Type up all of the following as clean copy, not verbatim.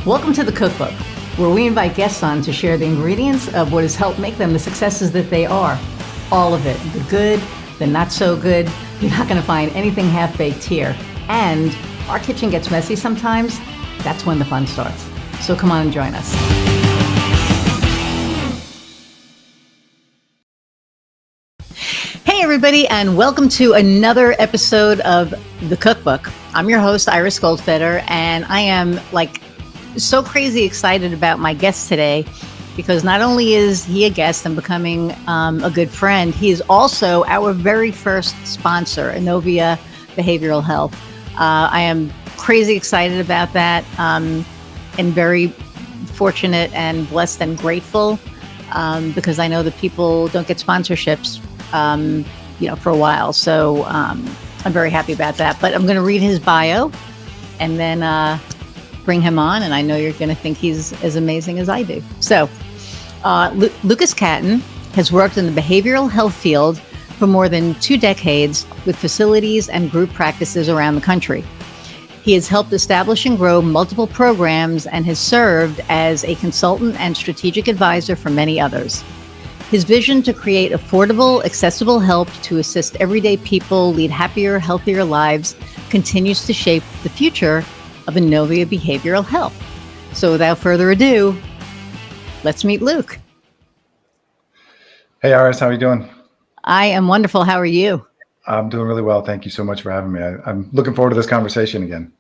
Welcome to the Cookbook, where we invite guests on to share the ingredients of what has helped make them the successes that they are. All of it, the good, the not so good. You're not going to find anything half-baked here. And our kitchen gets messy sometimes. That's when the fun starts. So come on and join us. Hey everybody, and welcome to another episode of the Cookbook. I'm your host, Iris Goldfeder, and I am so crazy excited about my guest today because not only is he a guest and becoming a good friend, he is also our very first sponsor, Inovia Behavioral Health. I am crazy excited about that and very fortunate and blessed and grateful because I know that people don't get sponsorships for a while. So I'm very happy about that. But I'm going to read his bio and then bring him on. And I know you're going to think he's as amazing as I do. So Lucas Catton has worked in the behavioral health field for more than 2 decades with facilities and group practices around the country. He has helped establish and grow multiple programs and has served as a consultant and strategic advisor for many others. His vision to create affordable, accessible help to assist everyday people lead happier, healthier lives continues to shape the future of Inovia Behavioral Health. So without further ado, let's meet Luke. Hey, Iris, how are you doing? I am wonderful. How are you? I'm doing really well. Thank you so much for having me. I'm looking forward to this conversation again.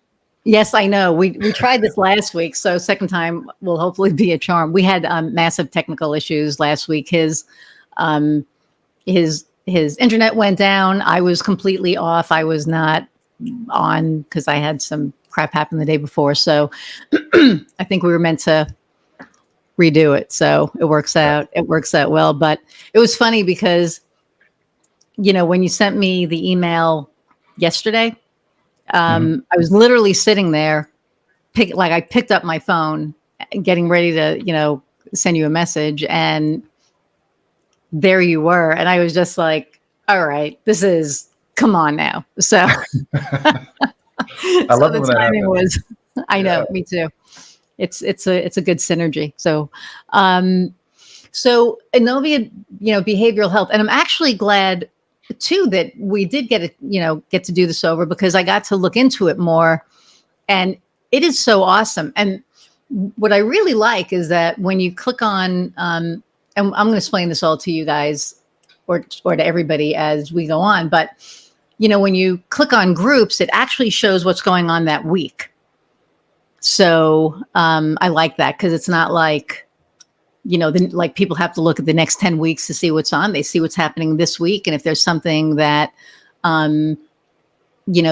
Yes, I know. We tried this last week, so second time will hopefully be a charm. We had massive technical issues last week. His internet went down. I was completely off. I was not on because I had some crap happen the day before. So I think we were meant to redo it. So it works out. It works out well. But it was funny because, when you sent me the email yesterday, I was literally sitting there, I picked up my phone, getting ready to, send you a message, and there you were. And I was just like, all right, come on now. So, I love the when that timing happens. I know, me too. It's a good synergy. So, Inovia, behavioral health, and I'm actually glad too that we did get to do this over because I got to look into it more, and it is so awesome. And what I really like is that when you click on, and I'm going to explain this all to you guys or to everybody as we go on, but when you click on groups, it actually shows what's going on that week. So I like that because it's not like, people have to look at the next 10 weeks to see what's on. They see what's happening this week. And if there's something that,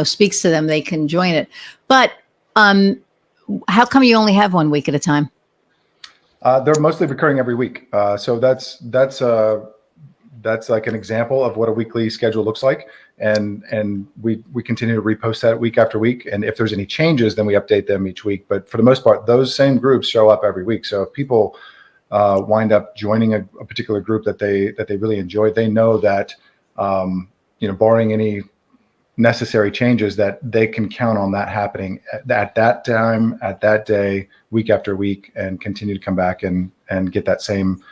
speaks to them, they can join it. But how come you only have 1 week at a time? They're mostly recurring every week. So that's like an example of what a weekly schedule looks like. And we continue to repost that week after week. And if there's any changes, then we update them each week. But for the most part, those same groups show up every week. So if people wind up joining a particular group that they really enjoy, they know that, barring any necessary changes, that they can count on that happening at that time, at that day, week after week, and continue to come back and get that same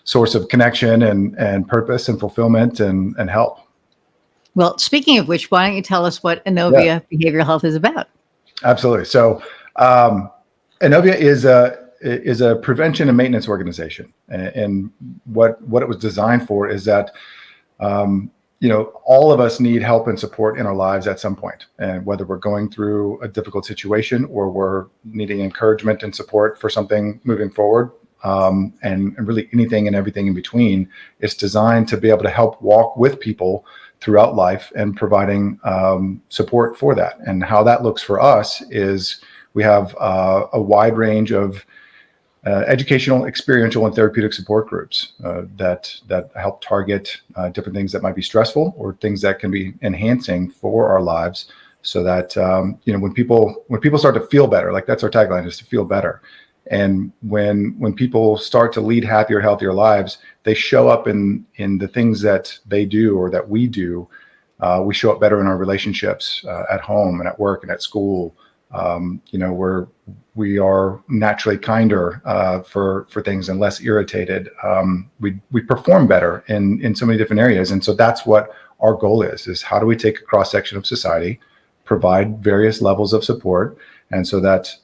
source of connection and purpose and fulfillment and help. Well, speaking of which, why don't you tell us what Inovia Behavioral Health is about? Absolutely. So Inovia is a prevention and maintenance organization. And what it was designed for is that, all of us need help and support in our lives at some point. And whether we're going through a difficult situation or we're needing encouragement and support for something moving forward, and really anything and everything in between, it's designed to be able to help walk with people throughout life and providing support for that. And how that looks for us is we have a wide range of educational, experiential, and therapeutic support groups that help target different things that might be stressful or things that can be enhancing for our lives, so that when people start to feel better, like that's our tagline, is to feel better. And when people start to lead happier, healthier lives, they show up in the things that they do or that we do. We show up better in our relationships at home and at work and at school, and in our relationships with our We are naturally kinder for things and less irritated. We perform better in so many different areas. And so that's what our goal is how do we take a cross section of society, provide various levels of support, and so that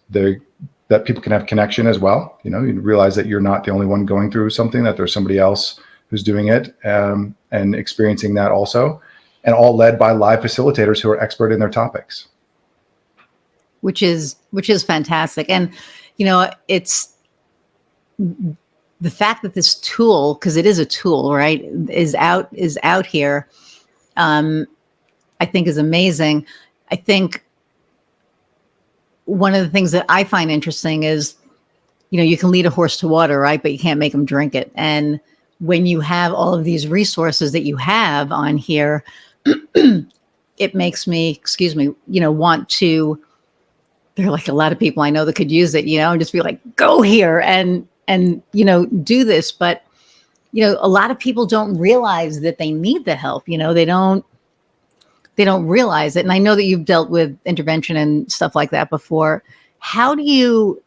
that people can have connection as well. You realize that you're not the only one going through something, that there's somebody else who's doing it and experiencing that also, and all led by live facilitators who are expert in their topics. Which is fantastic. And, it's the fact that this tool, because it is a tool, right, is out here, I think is amazing. I think one of the things that I find interesting is, you can lead a horse to water, right? But you can't make them drink it. And when you have all of these resources that you have on here, it makes me, want to, there are like a lot of people I know that could use it, and just be like, go here and do this. But, a lot of people don't realize that they need the help. They don't realize it. And I know that you've dealt with intervention and stuff like that before. How would you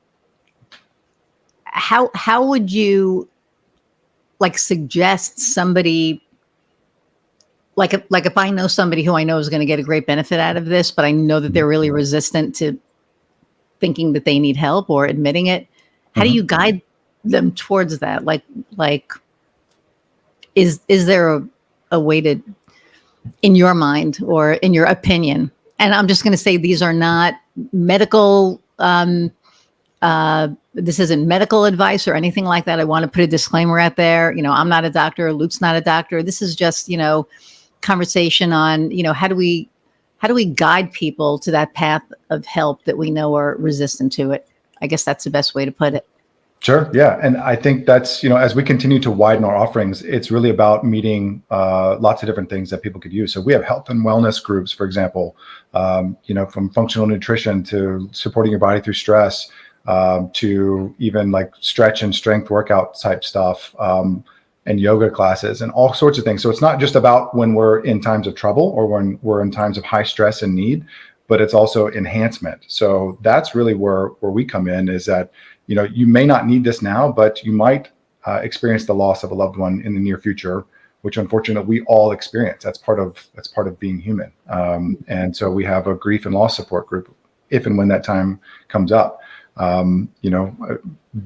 suggest somebody, like if I know somebody who I know is going to get a great benefit out of this, but I know that they're really resistant to thinking that they need help or admitting it, how do you guide them towards that? Is there a way to, in your mind or in your opinion, and I'm just going to say these are not medical, this isn't medical advice or anything like that. I want to put a disclaimer out there. I'm not a doctor. Luke's not a doctor. This is just, conversation on, how do we guide people to that path of help that we know are resistant to it? I guess that's the best way to put it. Sure. Yeah. And I think that's, as we continue to widen our offerings, it's really about meeting lots of different things that people could use. So we have health and wellness groups, for example, from functional nutrition to supporting your body through stress, to even like stretch and strength workout type stuff, and yoga classes and all sorts of things. So it's not just about when we're in times of trouble or when we're in times of high stress and need, but it's also enhancement. So that's really where we come in, is that, you may not need this now, but you might experience the loss of a loved one in the near future, which unfortunately we all experience. That's part of being human. And so we have a grief and loss support group if and when that time comes up.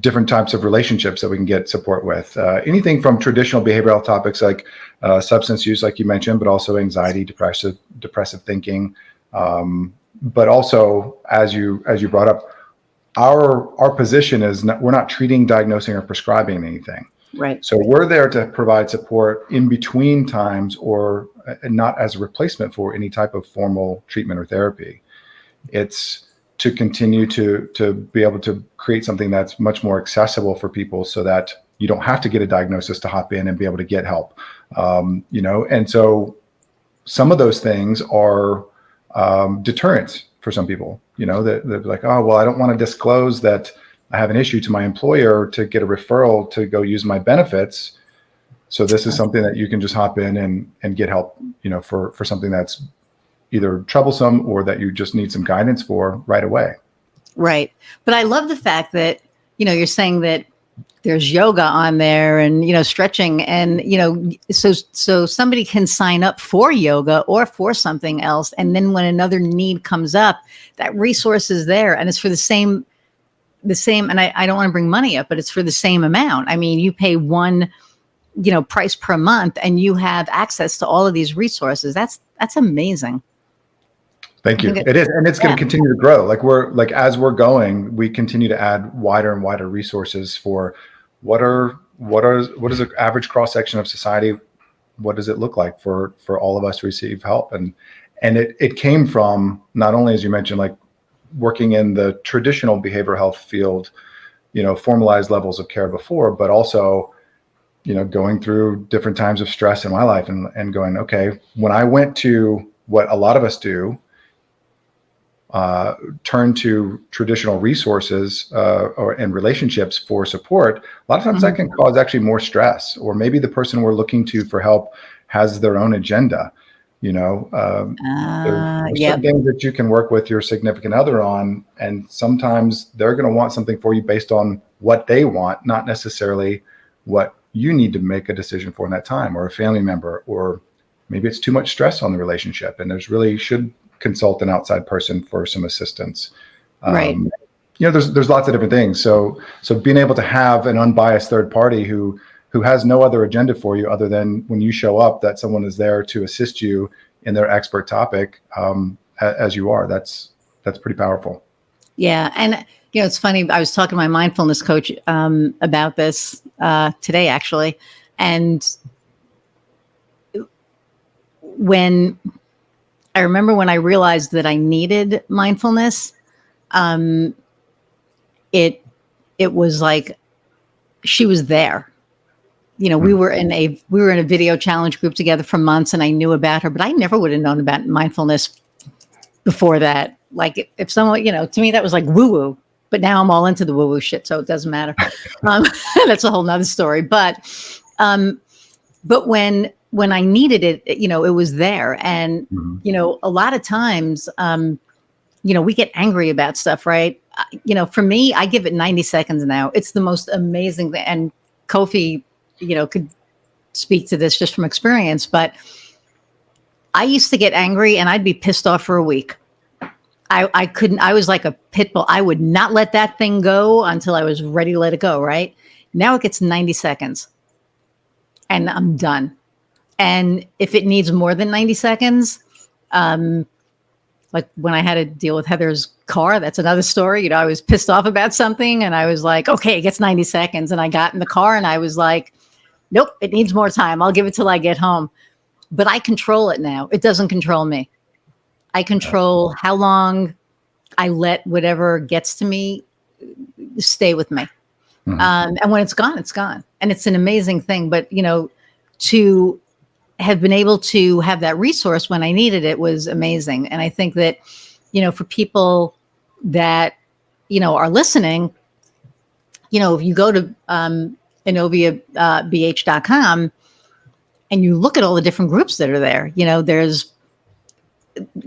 Different types of relationships that we can get support with, anything from traditional behavioral health topics like substance use, like you mentioned, but also anxiety, depressive thinking. But also, as you brought up, our position is we're not treating, diagnosing, or prescribing anything. Right. So we're there to provide support in between times, or not as a replacement for any type of formal treatment or therapy. It's to continue to be able to create something that's much more accessible for people, so that you don't have to get a diagnosis to hop in and be able to get help. And so some of those things are deterrents for some people. They're like, oh, well, I don't want to disclose that I have an issue to my employer to get a referral to go use my benefits. So this is something that you can just hop in and get help, for something that's either troublesome or that you just need some guidance for right away. Right. But I love the fact that, you're saying that there's yoga on there and, stretching and, so somebody can sign up for yoga or for something else. And then when another need comes up, that resource is there, and it's for the same, and I don't want to bring money up, but it's for the same amount. I mean, you pay one, price per month and you have access to all of these resources. That's amazing. Thank you. It is. And it's going to continue to grow. As we're going, we continue to add wider and wider resources for what is an average cross section of society? What does it look like for all of us to receive help? And it came from, not only, as you mentioned, like working in the traditional behavioral health field, formalized levels of care before, but also, going through different times of stress in my life and going, okay, when I went to what a lot of us do, turn to traditional resources and relationships for support, a lot of times that can cause actually more stress, or maybe the person we're looking to for help has their own agenda. There's Yep. some things that you can work with your significant other on, and sometimes they're going to want something for you based on what they want, not necessarily what you need to make a decision for in that time, or a family member, or maybe it's too much stress on the relationship and there's really should consult an outside person for some assistance. Right. There's lots of different things. So being able to have an unbiased third party who has no other agenda for you other than when you show up, that someone is there to assist you in their expert topic, as you are. That's pretty powerful. Yeah. And, it's funny. I was talking to my mindfulness coach about this today, actually. And when I remember when I realized that I needed mindfulness, it was like she was there. We were in a video challenge group together for months, and I knew about her, but I never would have known about mindfulness before that. Like if someone, to me that was like woo woo, but now I'm all into the woo woo shit, so it doesn't matter. That's a whole nother story. But when I needed it, it was there, and a lot of times, we get angry about stuff, right? For me, I give it 90 seconds now. It's the most amazing thing, and Kofi, could speak to this just from experience, but I used to get angry and I'd be pissed off for a week. I was like a pit bull. I would not let that thing go until I was ready to let it go, right? Now it gets 90 seconds and I'm done. And if it needs more than 90 seconds, like when I had to deal with Heather's car, that's another story. I was pissed off about something and I was like, okay, it gets 90 seconds. And I got in the car and I was like, nope, it needs more time. I'll give it till I get home. But I control it now. It doesn't control me. I control how long I let whatever gets to me stay with me. Mm-hmm. And when it's gone, it's gone. And it's an amazing thing. But, to have been able to have that resource when I needed it was amazing. And I think that, for people that, are listening, if you go to InoviaBH.com and you look at all the different groups that are there, there's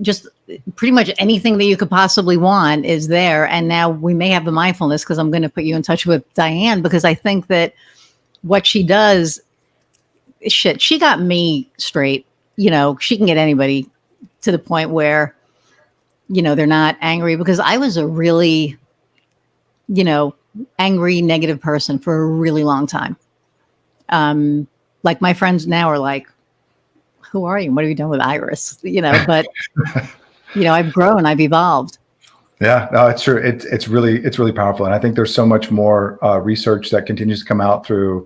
just pretty much anything that you could possibly want is there. And now we may have the mindfulness, because I'm going to put you in touch with Diane, because I think that what she does, she got me straight. She can get anybody to the point where, they're not angry, because I was a really, angry, negative person for a really long time. Like my friends now are like, who are you? What have you done with Iris? But, I've grown, I've evolved. Yeah, no, it's true. It's really powerful. And I think there's so much more research that continues to come out through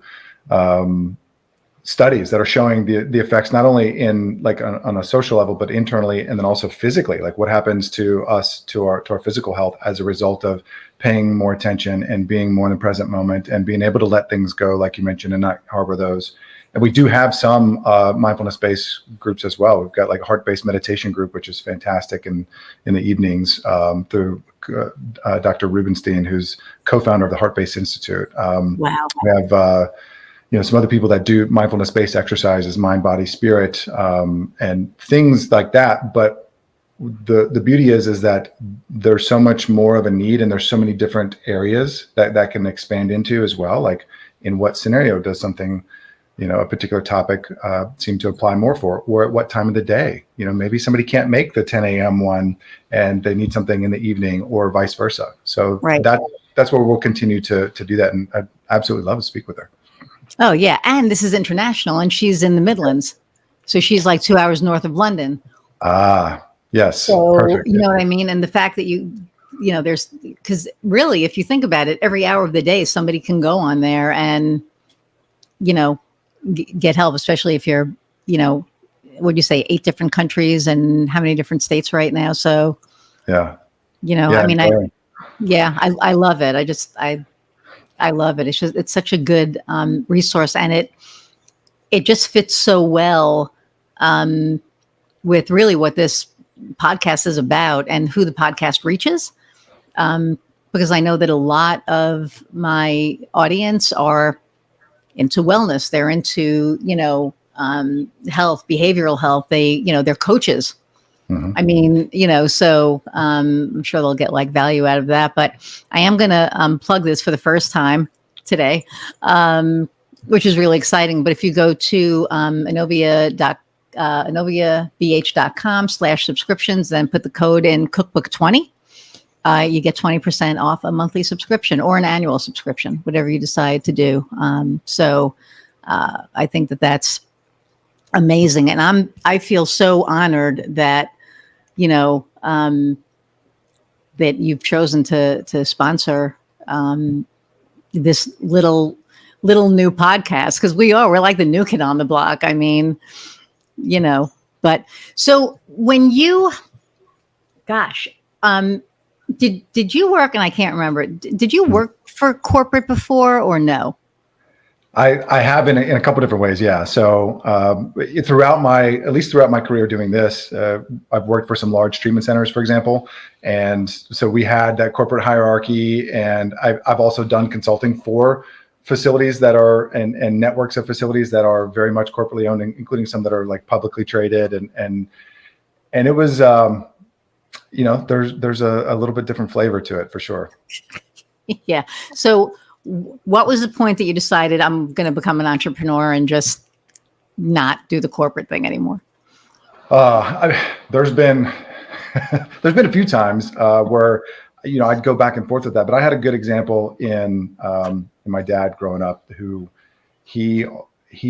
studies that are showing the effects, not only in like on a social level, but internally, and then also physically, like what happens to us, to our physical health as a result of paying more attention and being more in the present moment and being able to let things go, like you mentioned, and not harbor those. And we do have some mindfulness-based groups as well. We've got like a heart-based meditation group, which is fantastic in the evenings through Dr. Rubenstein, who's co-founder of the Heart-Based Institute. Wow. We have some other people that do mindfulness-based exercises, mind, body, spirit, and things like that. But the beauty is that there's so much more of a need, and there's so many different areas that can expand into as well. Like in what scenario does something, a particular topic seem to apply more for, or at what time of the day? Maybe somebody can't make the 10 a.m. one and they need something in the evening, or vice versa. So right. That's where we'll continue to do that. And I'd absolutely love to speak with her. Oh, yeah. And this is international, and she's in the Midlands. So she's like 2 hours north of London. Ah, yes. So, perfect. You know what I mean? And the fact that there's, because really, if you think about it, every hour of the day, somebody can go on there and, get help, especially if you're, what'd you say, 8 different countries and how many different states right now? So, yeah. I mean, I love it. I love it. It's such a good resource, and it just fits so well with really what this podcast is about and who the podcast reaches. Because I know that a lot of my audience are into wellness. They're into, health, behavioral health. They're coaches. Mhm. I mean, so I'm sure they'll get like value out of that. But I am going to plug this for the first time today, which is really exciting. But if you go to AnoviaBH.com/subscriptions, then put the code in Cookbook20, you get 20% off a monthly subscription or an annual subscription, whatever you decide to do. So I think that's amazing. And I feel so honored that, that you've chosen to sponsor this little new podcast, because we're like the new kid on the block. I mean, but so when you, gosh, did you work, and I can't remember, did you work for corporate before or no? I have in a couple different ways. Yeah. So throughout my career doing this, I've worked for some large treatment centers, for example. And so we had that corporate hierarchy, and I've also done consulting for facilities that are, and networks of facilities that are very much corporately owned, including some that are like publicly traded. And it was, there's a little bit different flavor to it for sure. Yeah. So what was the point that you decided I'm going to become an entrepreneur and just not do the corporate thing anymore? There's been a few times where, I'd go back and forth with that, but I had a good example in my dad growing up, who he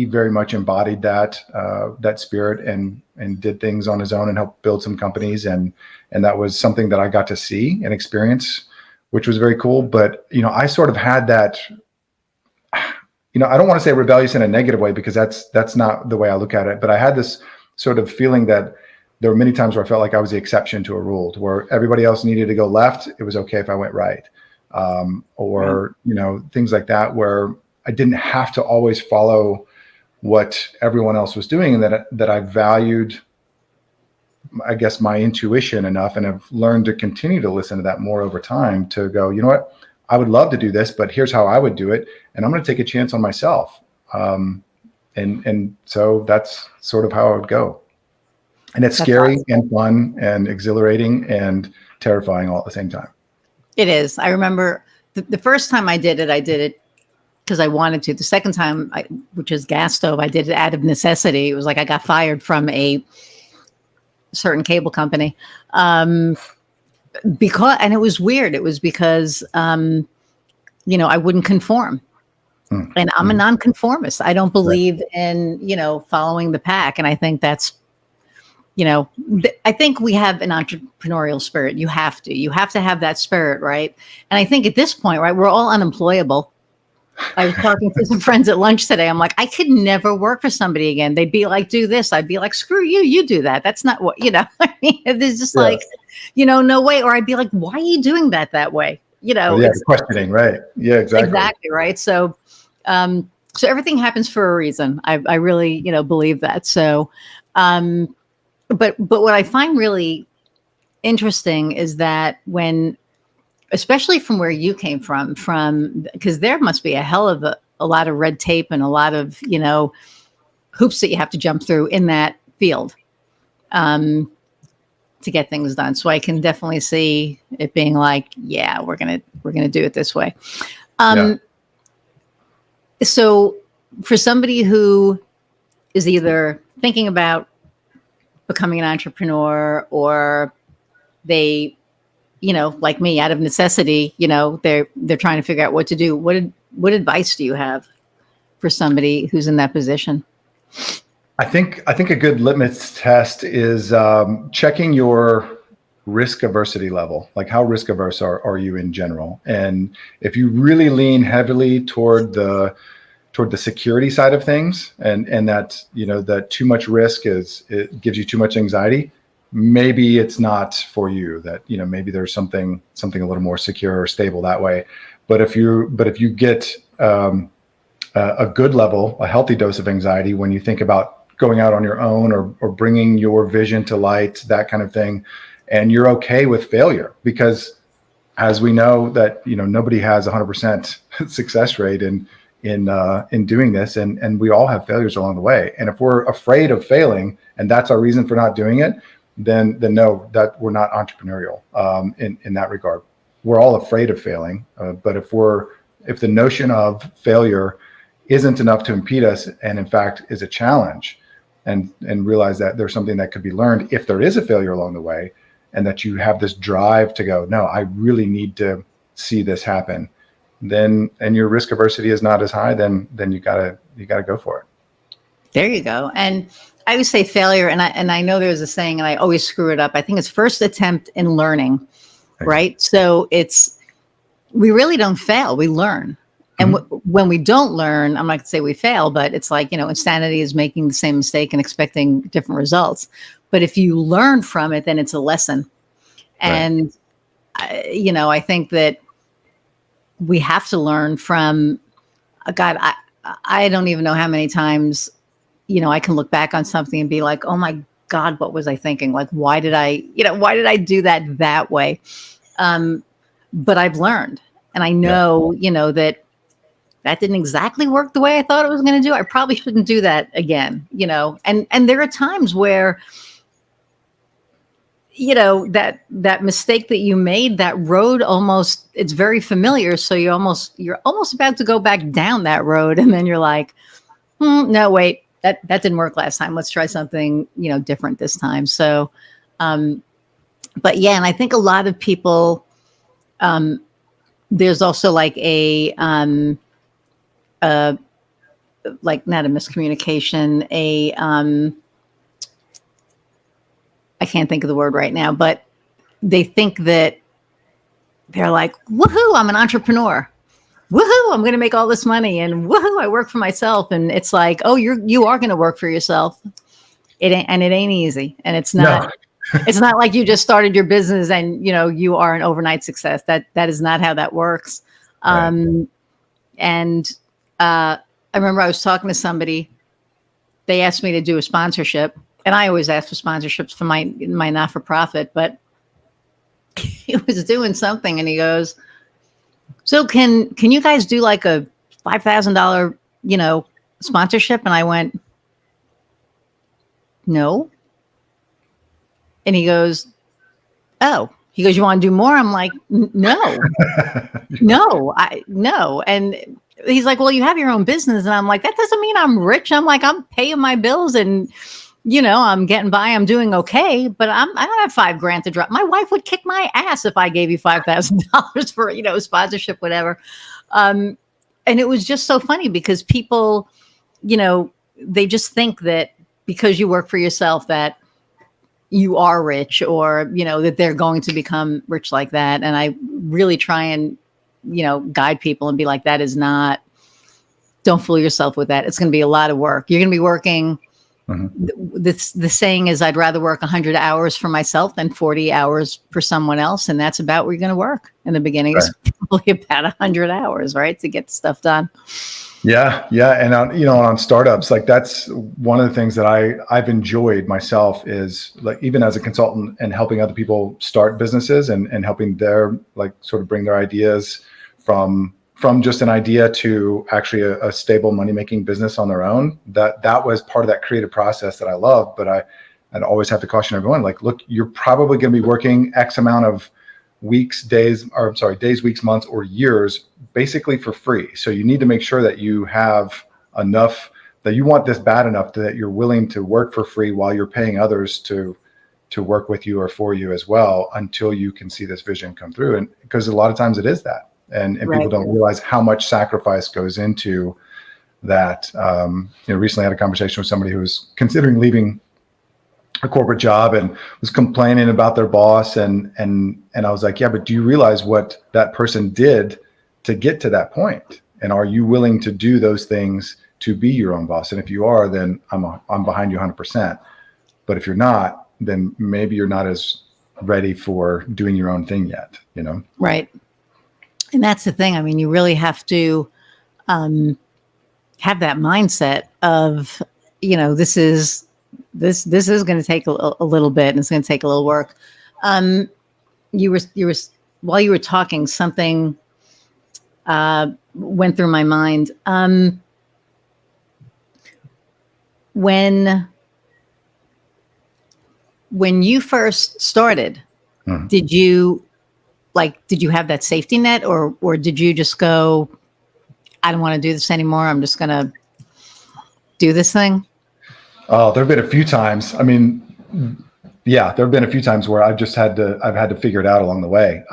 very much embodied that spirit and did things on his own and helped build some companies. And that was something that I got to see and experience, which was very cool. But, I sort of had that, I don't want to say rebellious in a negative way, because that's not the way I look at it. But I had this sort of feeling that there were many times where I felt like I was the exception to a rule, to where everybody else needed to go left. It was okay if I went right. Things like that, where I didn't have to always follow what everyone else was doing, and that I valued, I guess, my intuition enough, and have learned to continue to listen to that more over time, to go, you know what, I would love to do this, but here's how I would do it. And I'm going to take a chance on myself. And so that's sort of how I would go. And it's scary and fun and exhilarating and terrifying all at the same time. It is. I remember the first time I did it because I wanted to. The second time, which is gas stove, I did it out of necessity. It was like I got fired from a certain cable company. And it was weird. It was because, I wouldn't conform. And I'm a nonconformist. I don't believe in, following the pack. And I think that's, I think we have an entrepreneurial spirit. You have to have that spirit, right? And I think at this point, right, we're all unemployable. I was talking to some friends at lunch today. I'm like, I could never work for somebody again. They'd be like, do this. I'd be like, screw you. You do that. That's not what, I mean, there's just like, no way. Or I'd be like, why are you doing that way? It's questioning, right? Yeah, exactly. Exactly. Right. So everything happens for a reason. I really, believe that. So, but what I find really interesting is that especially from where you came from, because there must be a hell of a lot of red tape and a lot of, hoops that you have to jump through in that field to get things done. So I can definitely see it being like, yeah, we're going to do it this way. So for somebody who is either thinking about becoming an entrepreneur, or they, like me, out of necessity, they're trying to figure out what to do. What advice do you have for somebody who's in that position? I think a good litmus test is checking your risk aversity level. Like, how risk averse are you in general? And if you really lean heavily toward the security side of things, and that, that too much risk it gives you too much anxiety, maybe it's not for you. That, maybe there's something a little more secure or stable that way. But if you get a good level, a healthy dose of anxiety when you think about going out on your own, or bringing your vision to light, that kind of thing, and you're okay with failure, because as we know that, nobody has 100% success rate in in doing this, and we all have failures along the way. And if we're afraid of failing and that's our reason for not doing it, then no, that we're not entrepreneurial in that regard. We're all afraid of failing, but if the notion of failure isn't enough to impede us, and in fact is a challenge, and realize that there's something that could be learned if there is a failure along the way, and that you have this drive to go, no, I really need to see this happen, then, and your risk aversity is not as high, then you gotta go for it. There you go. And I always say failure, and I know there's a saying, and I always screw it up. I think it's first attempt in learning, right? So we really don't fail, we learn. And when we don't learn, I'm not going to say we fail, but it's like, insanity is making the same mistake and expecting different results. But if you learn from it, then it's a lesson. And, I think that we have to learn from, God, I don't even know how many times, I can look back on something and be like, oh my God, what was I thinking? Like, why did I do that way? But I've learned, and I know, that didn't exactly work the way I thought it was going to do. I probably shouldn't do that again, and there are times where, that mistake that you made, that road it's very familiar. So you're almost about to go back down that road. And then you're like, no, wait, that didn't work last time. Let's try something, different this time. So, but yeah, and I think a lot of people, there's also like like not a miscommunication, I can't think of the word right now, but they think that they're like, woohoo, I'm an entrepreneur. Woohoo, I'm going to make all this money, and woohoo, I work for myself. And it's like, oh, you are going to work for yourself. It ain't easy. And it's not, it's not like you just started your business and, you are an overnight success. That is not how that works. Right. And I remember I was talking to somebody, they asked me to do a sponsorship, and I always ask for sponsorships for my not-for-profit, but he was doing something and he goes, so can you guys do like a $5,000, sponsorship? And I went, no. And he goes, you want to do more? I'm like, no, no. And he's like, well, you have your own business. And I'm like, that doesn't mean I'm rich. I'm like, I'm paying my bills and, I'm getting by. I'm doing okay, but I don't have $5,000 to drop. My wife would kick my ass if I gave you $5,000 for, sponsorship, whatever. And it was just so funny because people, they just think that because you work for yourself that you are rich, or, that they're going to become rich like that. And I really try and, guide people and be like, that is not, don't fool yourself with that. It's going to be a lot of work. You're going to be working. The saying is, I'd rather work 100 hours for myself than 40 hours for someone else. And that's about where you're going to work in the beginning. Right. It's probably about 100 hours, right, to get stuff done. Yeah. And on startups, like that's one of the things that I've enjoyed myself is like, even as a consultant and helping other people start businesses and helping their like sort of bring their ideas from just an idea to actually a stable money-making business on their own. That was part of that creative process that I love, but I'd always have to caution everyone, like, look, you're probably going to be working X amount of days, weeks, months, or years, basically for free. So you need to make sure that you have enough, that you want this bad enough that you're willing to work for free while you're paying others to work with you or for you as well, until you can see this vision come through. And because a lot of times it is that. And right. People don't realize how much sacrifice goes into that. Recently I had a conversation with somebody who was considering leaving a corporate job and was complaining about their boss. And I was like, yeah, but do you realize what that person did to get to that point? And are you willing to do those things to be your own boss? And if you are, then I'm behind you 100%. But if you're not, then maybe you're not as ready for doing your own thing yet, Right. And that's the thing. I mean, you really have to have that mindset of, this is going to take a little bit, and it's going to take a little work. You were while you were talking, something went through my mind. When you first started, did you have that safety net, or did you just go, I don't want to do this anymore, I'm just going to do this thing? Oh, there have been a few times. I mean, yeah, there have been a few times where I've had to figure it out along the way.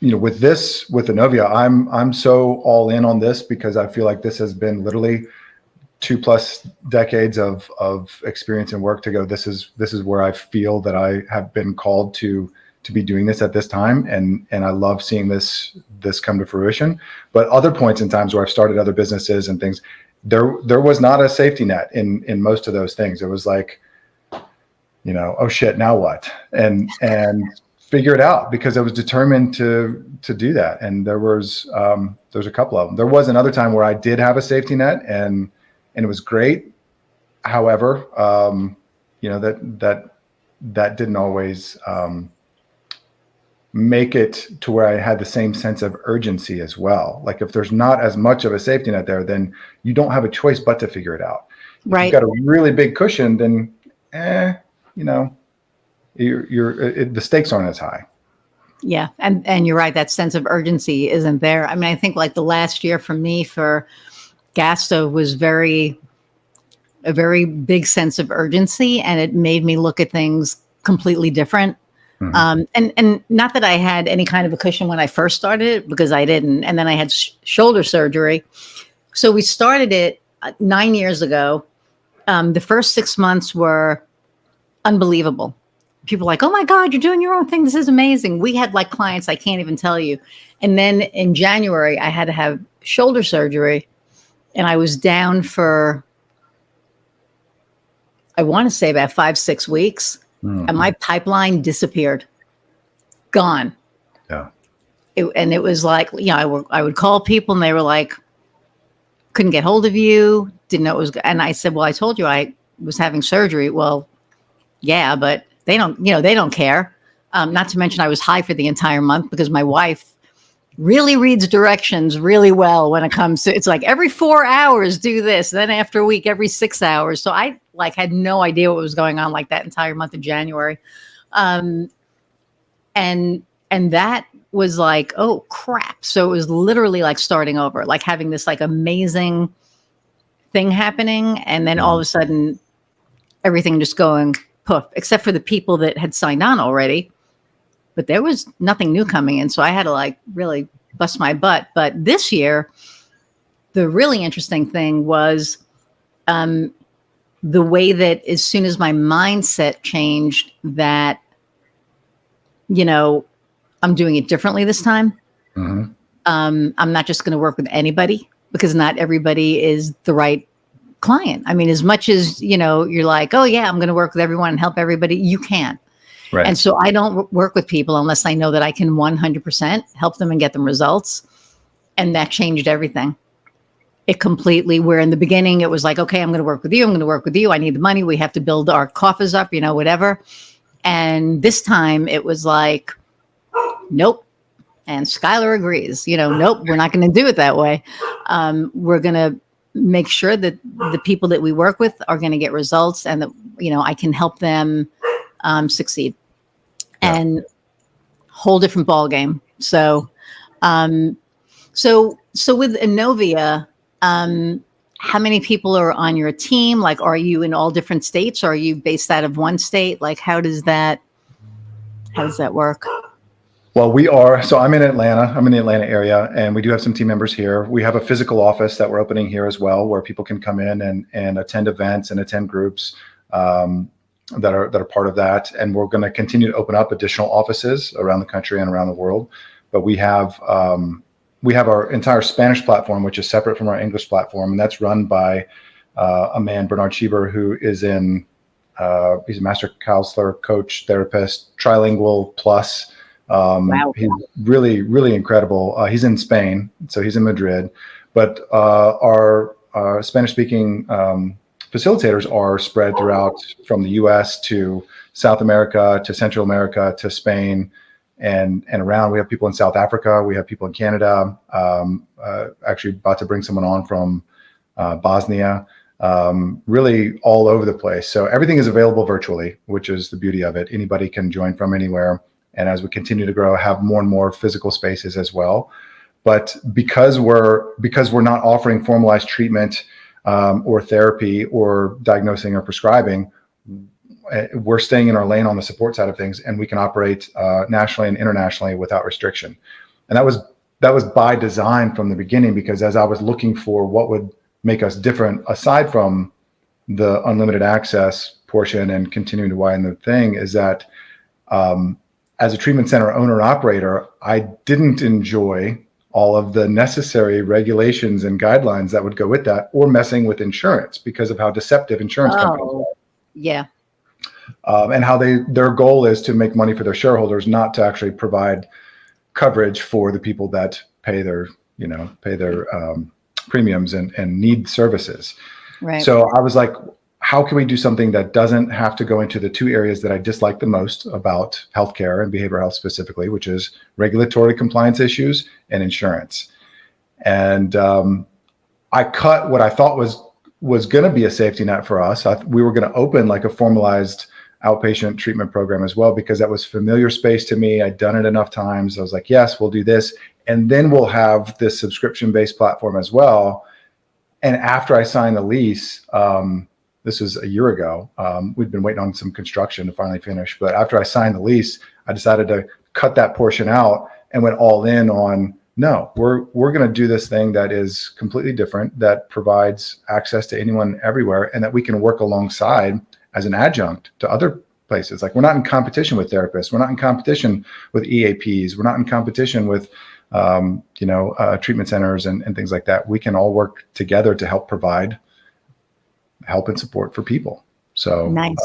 With Inovia, I'm so all in on this because I feel like this has been literally 2+ decades of experience and work to go. This is where I feel that I have been called to be doing this at this time, and I love seeing this come to fruition. But other points in times where I've started other businesses and things, there was not a safety net in most of those things. It was like, oh shit, now what? And figure it out, because I was determined to do that. And there's a couple of them. There was another time where I did have a safety net, and it was great. However, that didn't always make it to where I had the same sense of urgency as well. Like, if there's not as much of a safety net there, then you don't have a choice but to figure it out. Right. If you've got a really big cushion, then, the stakes aren't as high. Yeah. And you're right. That sense of urgency isn't there. I mean, I think like the last year for me for Gasto was a very big sense of urgency, and it made me look at things completely different. And not that I had any kind of a cushion when I first started it, because I didn't. And then I had shoulder surgery. So we started it 9 years ago. The first 6 months were unbelievable. People were like, oh my God, you're doing your own thing. This is amazing. We had like clients I can't even tell you. And then in January, I had to have shoulder surgery, and I was down for, I want to say about 5-6 weeks. And my pipeline disappeared, gone. Yeah. It was like, I would call people, and they were like, couldn't get hold of you, didn't know it was. And I said, well, I told you I was having surgery. Well, yeah, but they don't care. Not to mention I was high for the entire month, because my wife really reads directions really well when it comes to, it's like every 4 hours do this, then after a week, every 6 hours. So I had no idea what was going on like that entire month of January. And that was like, oh crap. So it was literally like starting over, like having this like amazing thing happening. And then all of a sudden everything just going poof, except for the people that had signed on already. But there was nothing new coming in. So I had to like really bust my butt. But this year, the really interesting thing was the way that as soon as my mindset changed, that, I'm doing it differently this time. I'm not just going to work with anybody, because not everybody is the right client. I mean, as much as, you're like, oh yeah, I'm going to work with everyone and help everybody, you can't. Right. And so I don't work with people unless I know that I can 100% help them and get them results. And that changed everything. It completely, where in the beginning it was like, okay, I'm going to work with you. I'm going to work with you. I need the money. We have to build our coffers up, whatever. And this time it was like, nope. And Skylar agrees, nope, we're not going to do it that way. We're going to make sure that the people that we work with are going to get results, and that, I can help them succeed. Yeah. And whole different ball game. So with Inovia, how many people are on your team? Like, are you in all different states? Or are you based out of one state? Like, how does that work? Well, we are. So I'm in Atlanta. I'm in the Atlanta area, and we do have some team members here. We have a physical office that we're opening here as well, where people can come in and attend events and attend groups that are part of that. And we're going to continue to open up additional offices around the country and around the world. But we have our entire Spanish platform, which is separate from our English platform, and that's run by a man, Bernard Schieber, who is he's a master counselor, coach, therapist, trilingual plus. Wow. He's really, really incredible. He's in Spain, so he's in Madrid. But our Spanish-speaking facilitators are spread throughout, from the U.S. to South America to Central America to Spain, and around. We have people in South Africa. We have people in Canada. Actually about to bring someone on from Bosnia. Really all over the place. So everything is available virtually, which is the beauty of it. Anybody can join from anywhere. And as we continue to grow, have more and more physical spaces as well. But because we're not offering formalized treatment or therapy or diagnosing or prescribing, we're staying in our lane on the support side of things, and we can operate nationally and internationally without restriction. And that was by design from the beginning, because as I was looking for what would make us different, aside from the unlimited access portion and continuing to widen the thing, is that as a treatment center owner and operator, I didn't enjoy all of the necessary regulations and guidelines that would go with that, or messing with insurance because of how deceptive insurance companies are. Yeah. And how their goal is to make money for their shareholders, not to actually provide coverage for the people that pay their premiums and need services. Right. So I was like, how can we do something that doesn't have to go into the two areas that I dislike the most about healthcare and behavioral health specifically, which is regulatory compliance issues and insurance. And I cut what I thought was going to be a safety net for us. We were going to open like a formalized outpatient treatment program as well, because that was familiar space to me. I'd done it enough times. I was like, yes, we'll do this. And then we'll have this subscription-based platform as well. And after I signed the lease, this was a year ago. We'd been waiting on some construction to finally finish. But after I signed the lease, I decided to cut that portion out and went all in on, no, we're going to do this thing that is completely different, that provides access to anyone everywhere, and that we can work alongside as an adjunct to other places. Like, we're not in competition with therapists. We're not in competition with EAPs. We're not in competition with treatment centers and things like that. We can all work together to help provide help and support for people. So nice.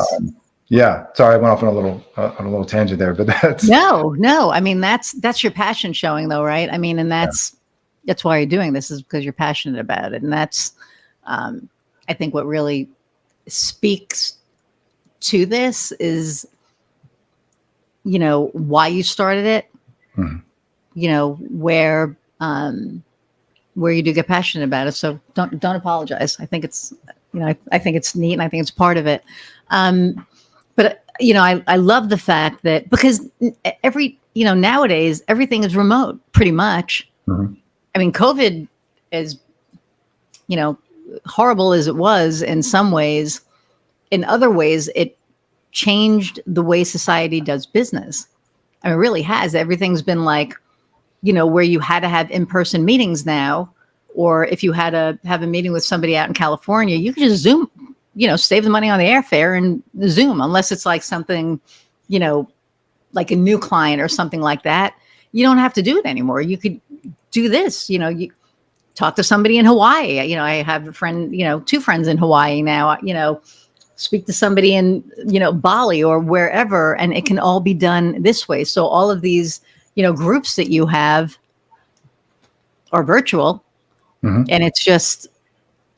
Yeah, sorry, I went off on a little tangent there, but that's no. I mean, that's your passion showing, though, right? I mean, and that's why you're doing this, is because you're passionate about it, and that's I think what really speaks to this is, why you started it. Mm-hmm. Where you do get passionate about it. So don't apologize. I think it's I think it's neat, and I think it's part of it. But I love the fact that, because nowadays everything is remote pretty much. Mm-hmm. I mean, COVID is, horrible as it was in some ways, in other ways, it changed the way society does business. I mean, it really has. Everything's been like, where you had to have in-person meetings now, or if you had to have a meeting with somebody out in California, you could just Zoom, save the money on the airfare and Zoom, unless it's like something, like a new client or something like that. You don't have to do it anymore. You could do this, you talk to somebody in Hawaii. I have a friend, 2 friends in Hawaii now, speak to somebody in, Bali or wherever, and it can all be done this way. So all of these, groups that you have are virtual. Mm-hmm. And it's just,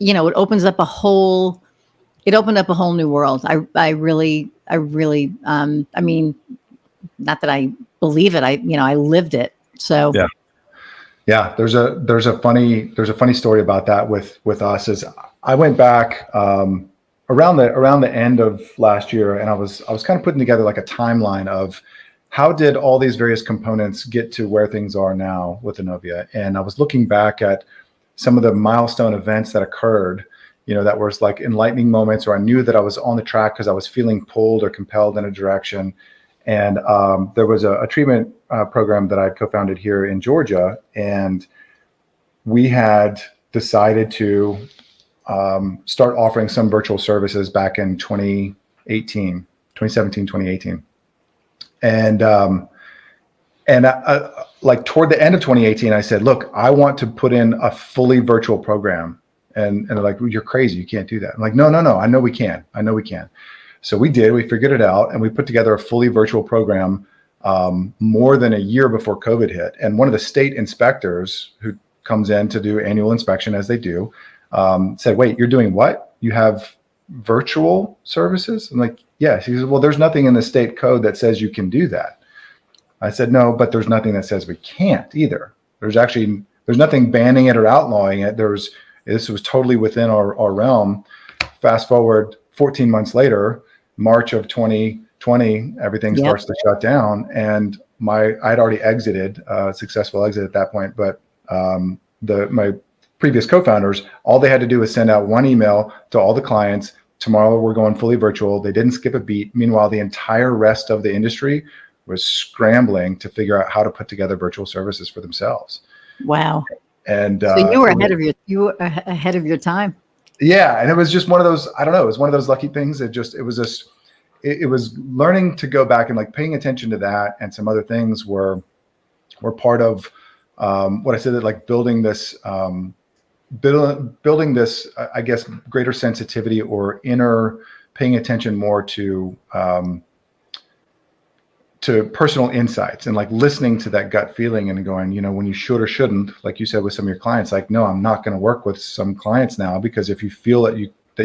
it opened up a whole new world. I really, I mean, not that I believe it. I lived it. So yeah. There's a funny story about that with us. Is I went back around the end of last year, and I was kind of putting together like a timeline of how did all these various components get to where things are now with Inovia. And I was looking back at some of the milestone events that occurred, that was like enlightening moments, or I knew that I was on the track because I was feeling pulled or compelled in a direction. And there was a treatment program that I co-founded here in Georgia, and we had decided to start offering some virtual services back in 2017, 2018. And like toward the end of 2018, I said, look, I want to put in a fully virtual program. And they're like, well, you're crazy. You can't do that. I'm like, no. I know we can. So we did. We figured it out, and we put together a fully virtual program more than a year before COVID hit. And one of the state inspectors who comes in to do annual inspection, as they do, said, wait, you're doing what? You have virtual services? I'm like, yes. He says, well, there's nothing in the state code that says you can do that. I said, no, but there's nothing that says we can't either. There's nothing banning it or outlawing it. This was totally within our realm. Fast forward 14 months later, March of 2020, everything starts to shut down, and I'd already exited, successful exit at that point. But my previous co-founders, all they had to do was send out one email to all the clients. Tomorrow we're going fully virtual. They didn't skip a beat. Meanwhile, the entire rest of the industry was scrambling to figure out how to put together virtual services for themselves. Wow. And so you were ahead of your time. Yeah. And it was just one of those, I don't know, it was one of those lucky things. It was learning to go back and like paying attention to that, and some other things were part of what I said, that like building this, I guess, greater sensitivity or inner paying attention more to personal insights, and like listening to that gut feeling and going, when you should or shouldn't, like you said with some of your clients, like, no, I'm not going to work with some clients now, because if you feel that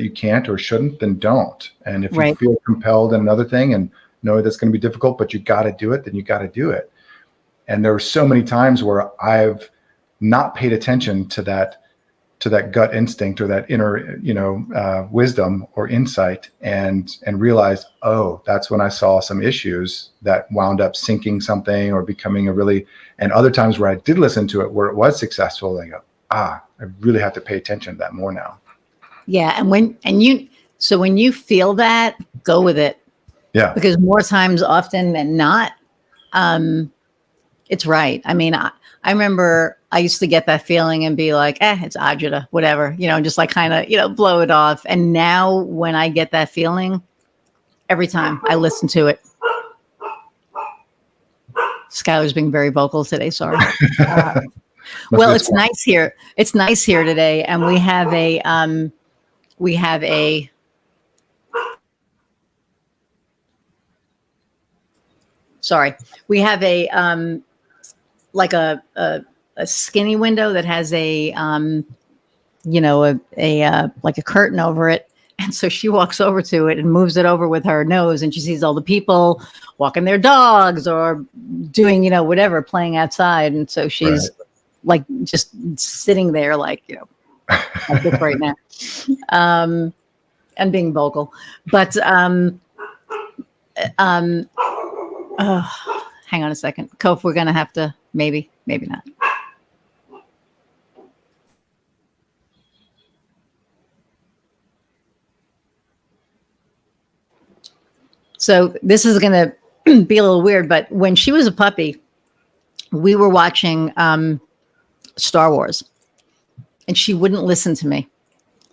you can't or shouldn't, then don't. And if you feel compelled in another thing and know that's going to be difficult, but you got to do it, then you got to do it. And there were so many times where I've not paid attention to that gut instinct or that inner, wisdom or insight, and realized, oh, that's when I saw some issues that wound up sinking something or becoming and other times where I did listen to it, where it was successful, I go, I really have to pay attention to that more now. Yeah. And when you feel that, go with it. Yeah. Because more times often than not, it's right. I mean, I remember I used to get that feeling and be like, it's agita, whatever, just like kind of, blow it off. And now when I get that feeling, every time I listen to it. Skylar's being very vocal today. Sorry. Well, it's nice here. It's nice here today. And we have like a skinny window that has like a curtain over it. And so she walks over to it and moves it over with her nose, and she sees all the people walking their dogs or doing, whatever, playing outside. And so she's like just sitting there like, like this right now, and being vocal. But hang on a second. Kof, we're going to have to maybe not. So this is going to be a little weird, but when she was a puppy, we were watching Star Wars, and she wouldn't listen to me.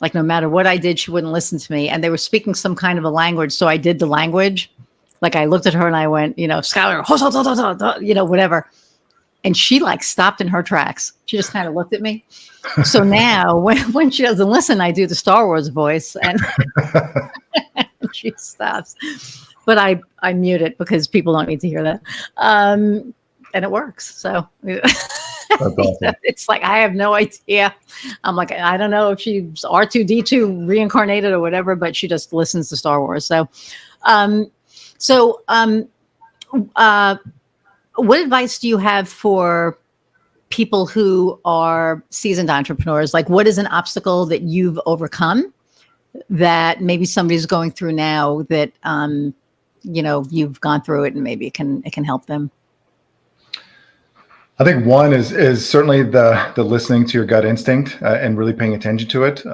Like no matter what I did, she wouldn't listen to me. And they were speaking some kind of a language. So I did the language. Like I looked at her and I went, Skylar, whatever. And she like stopped in her tracks. She just kind of looked at me. So now when she doesn't listen, I do the Star Wars voice, and she stops. But I mute it because people don't need to hear that. And it works. So awesome. It's like, I have no idea. I'm like, I don't know if she's R2D2 reincarnated or whatever, but she just listens to Star Wars. So, what advice do you have for people who are seasoned entrepreneurs? Like, what is an obstacle that you've overcome that maybe somebody's going through now that, you've gone through it and maybe it can help them? I think one is certainly the listening to your gut instinct and really paying attention to it,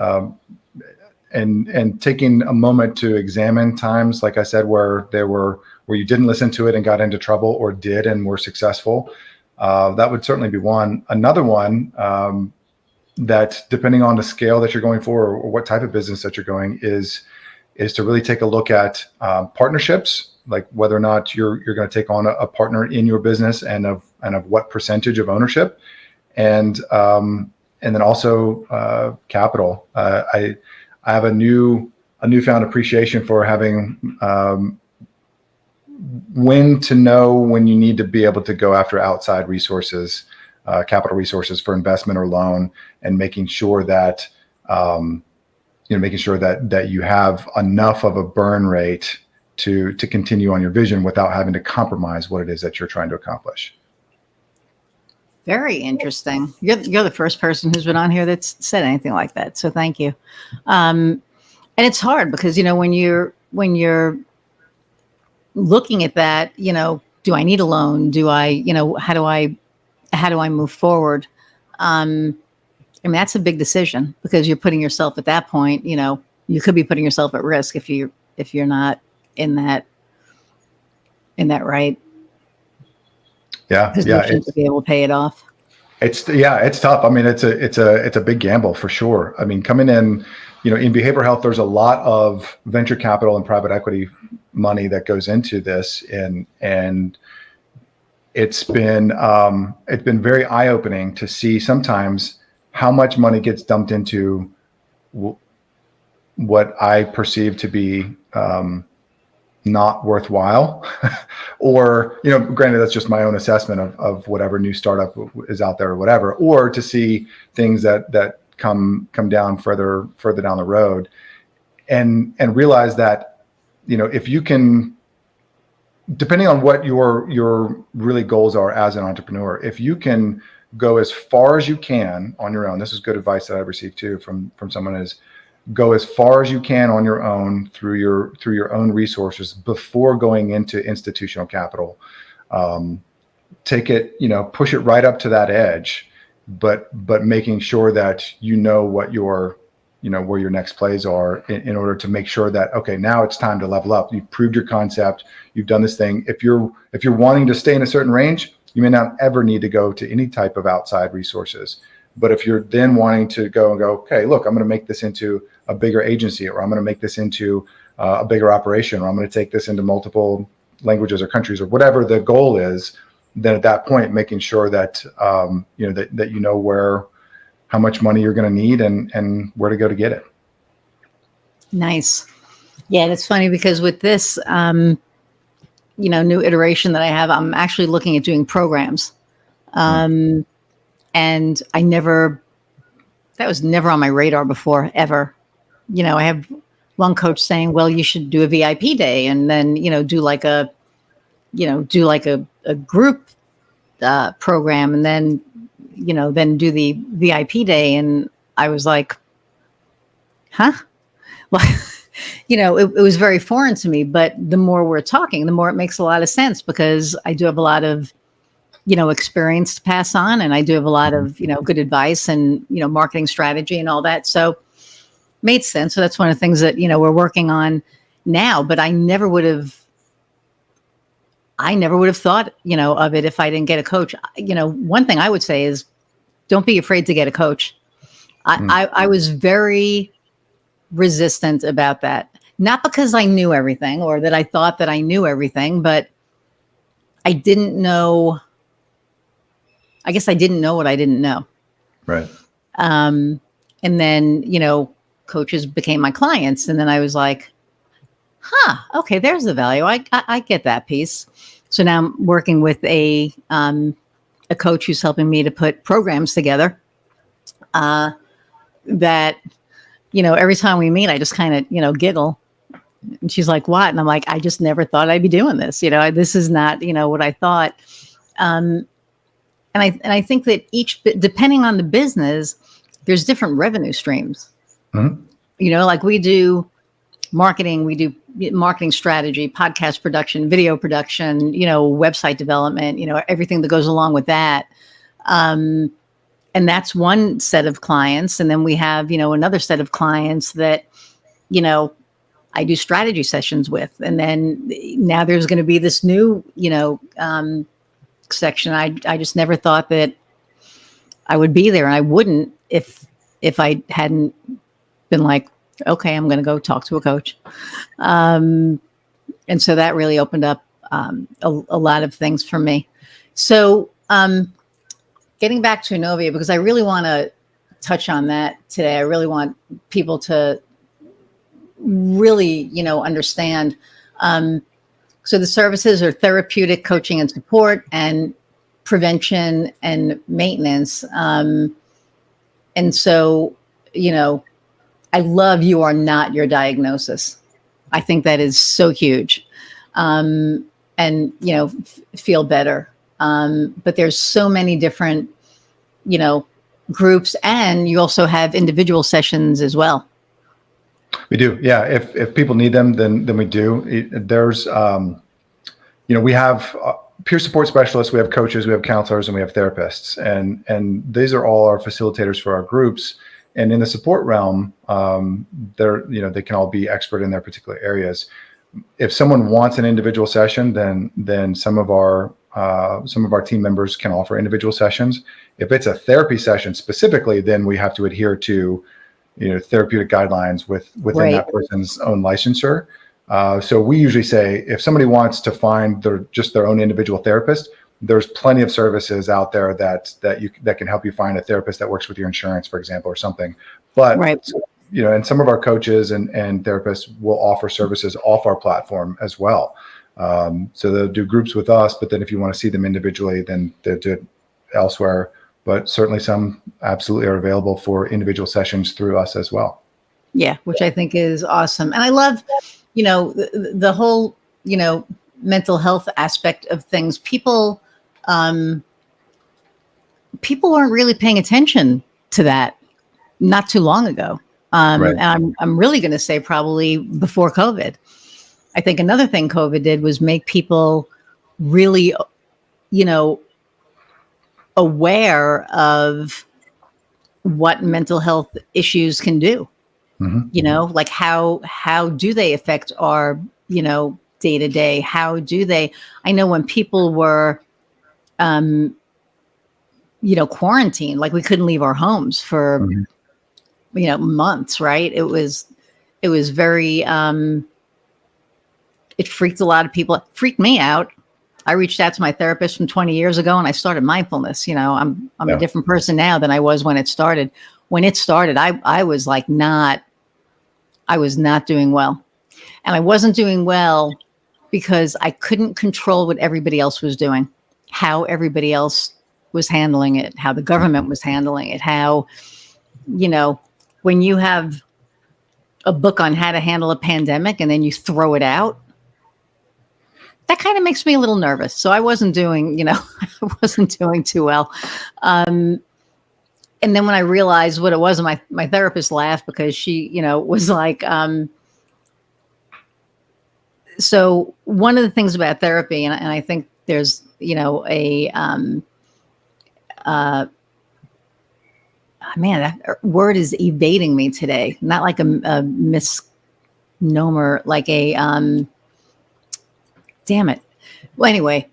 and taking a moment to examine times, like I said, where you didn't listen to it and got into trouble, or did and were successful. That would certainly be one. Another one, that depending on the scale that you're going for, or what type of business that you're going, is to really take a look at partnerships, like whether or not you're going to take on a partner in your business, and of what percentage of ownership, and then also capital. I have a newfound appreciation for having when to know when you need to be able to go after outside resources, capital resources for investment or loan, and making sure that that you have enough of a burn rate to continue on your vision without having to compromise what it is that you're trying to accomplish. Very interesting. You're the first person who's been on here that's said anything like that. So thank you. And it's hard because, when you're looking at that, do I need a loan? Do I, how do I move forward? I mean, that's a big decision because you're putting yourself at that point, you could be putting yourself at risk if you're not in that right position to be able to pay it off. It's tough. I mean, it's a big gamble for sure. I mean, coming in, in behavioral health, there's a lot of venture capital and private equity money that goes into this, and it's been very eye-opening to see sometimes how much money gets dumped into what I perceive to be not worthwhile, or, granted, that's just my own assessment of whatever new startup is out there or whatever, or to see things that come down further down the road and realize that, if you can, depending on what your really goals are as an entrepreneur, if you can go as far as you can on your own, this is good advice that I've received too from someone, is go as far as you can on your own through your own resources before going into institutional capital. Take it, push it right up to that edge, but making sure that what your, where your next plays are in order to make sure that, okay, now it's time to level up. You've proved your concept. You've done this thing. If you're wanting to stay in a certain range, you may not ever need to go to any type of outside resources. But if you're then wanting to go, okay, look, I'm going to make this into a bigger agency, or I'm going to make this into a bigger operation, or I'm going to take this into multiple languages or countries, or whatever the goal is, then at that point, making sure that, how much money you're going to need and where to go to get it. Nice. Yeah. And it's funny because with this, new iteration that I have, I'm actually looking at doing programs. And that was never on my radar before, ever. I have one coach saying, well, you should do a VIP day and then, do like a group program and then, then do the VIP day. And I was like, huh? Well, it was very foreign to me, but the more we're talking, the more it makes a lot of sense because I do have a lot of, experience to pass on. And I do have a lot of, good advice and, marketing strategy and all that. So made sense. So that's one of the things that, we're working on now, but I never would have thought, of it if I didn't get a coach. One thing I would say is don't be afraid to get a coach. I was very resistant about that. Not because I knew everything or that I thought that I knew everything, but I didn't know. I guess I didn't know what I didn't know. Right. And then, coaches became my clients. And then I was like, okay, there's the value. I get that piece. So now I'm working with a coach who's helping me to put programs together that, every time we meet, I just kind of, giggle. And she's like, what? And I'm like, I just never thought I'd be doing this. This is not, what I thought. And I think that depending on the business, there's different revenue streams. Mm-hmm. Like we do marketing, we do marketing strategy, podcast production, video production, website development, everything that goes along with that. And that's one set of clients. And then we have, another set of clients that, I do strategy sessions with. And then now there's going to be this new, section. I just never thought that I would be there, and I wouldn't if I hadn't been like, okay, I'm going to go talk to a coach. And so that really opened up a lot of things for me. So getting back to Inovia, because I really want to touch on that today. I really want people to really, understand. So the services are therapeutic coaching and support and prevention and maintenance. And so, I love you are not your diagnosis. I think that is so huge. And, feel better. But there's so many different, groups, and you also have individual sessions as well. We do. Yeah. If people need them, then we do. There's, we have peer support specialists, we have coaches, we have counselors, and we have therapists. And these are all our facilitators for our groups. And in the support realm, they can all be expert in their particular areas. If someone wants an individual session, then some of our team members can offer individual sessions. If it's a therapy session specifically, then we have to adhere to, therapeutic guidelines within that person's own licensure. So we usually say if somebody wants to find their own individual therapist, there's plenty of services out there that can help you find a therapist that works with your insurance, for example, or something. But and some of our coaches and therapists will offer services off our platform as well. So they'll do groups with us, but then if you want to see them individually, then they'll do it elsewhere. But certainly some absolutely are available for individual sessions through us as well. Yeah, which I think is awesome. And I love, the whole, mental health aspect of things. People weren't really paying attention to that not too long ago. And I'm really going to say probably before COVID. I think another thing COVID did was make people really, aware of what mental health issues can do. Mm-hmm. Like how do they affect our, day to day? How do they? I know when people were, quarantined, like we couldn't leave our homes for, months, right? It was very, it freaked a lot of people. It freaked me out. I reached out to my therapist from 20 years ago and I started mindfulness. I'm a different person now than I was when it started. When it started, I was not doing well. And I wasn't doing well because I couldn't control what everybody else was doing, how everybody else was handling it, how the government was handling it, how, when you have a book on how to handle a pandemic and then you throw it out, that kind of makes me a little nervous. So I wasn't doing, I wasn't doing too well. And then when I realized what it was, my therapist laughed because she, was like, so one of the things about therapy, and I think there's, man, that word is evading me today. Not like a misnomer, like a, damn it. Well, anyway,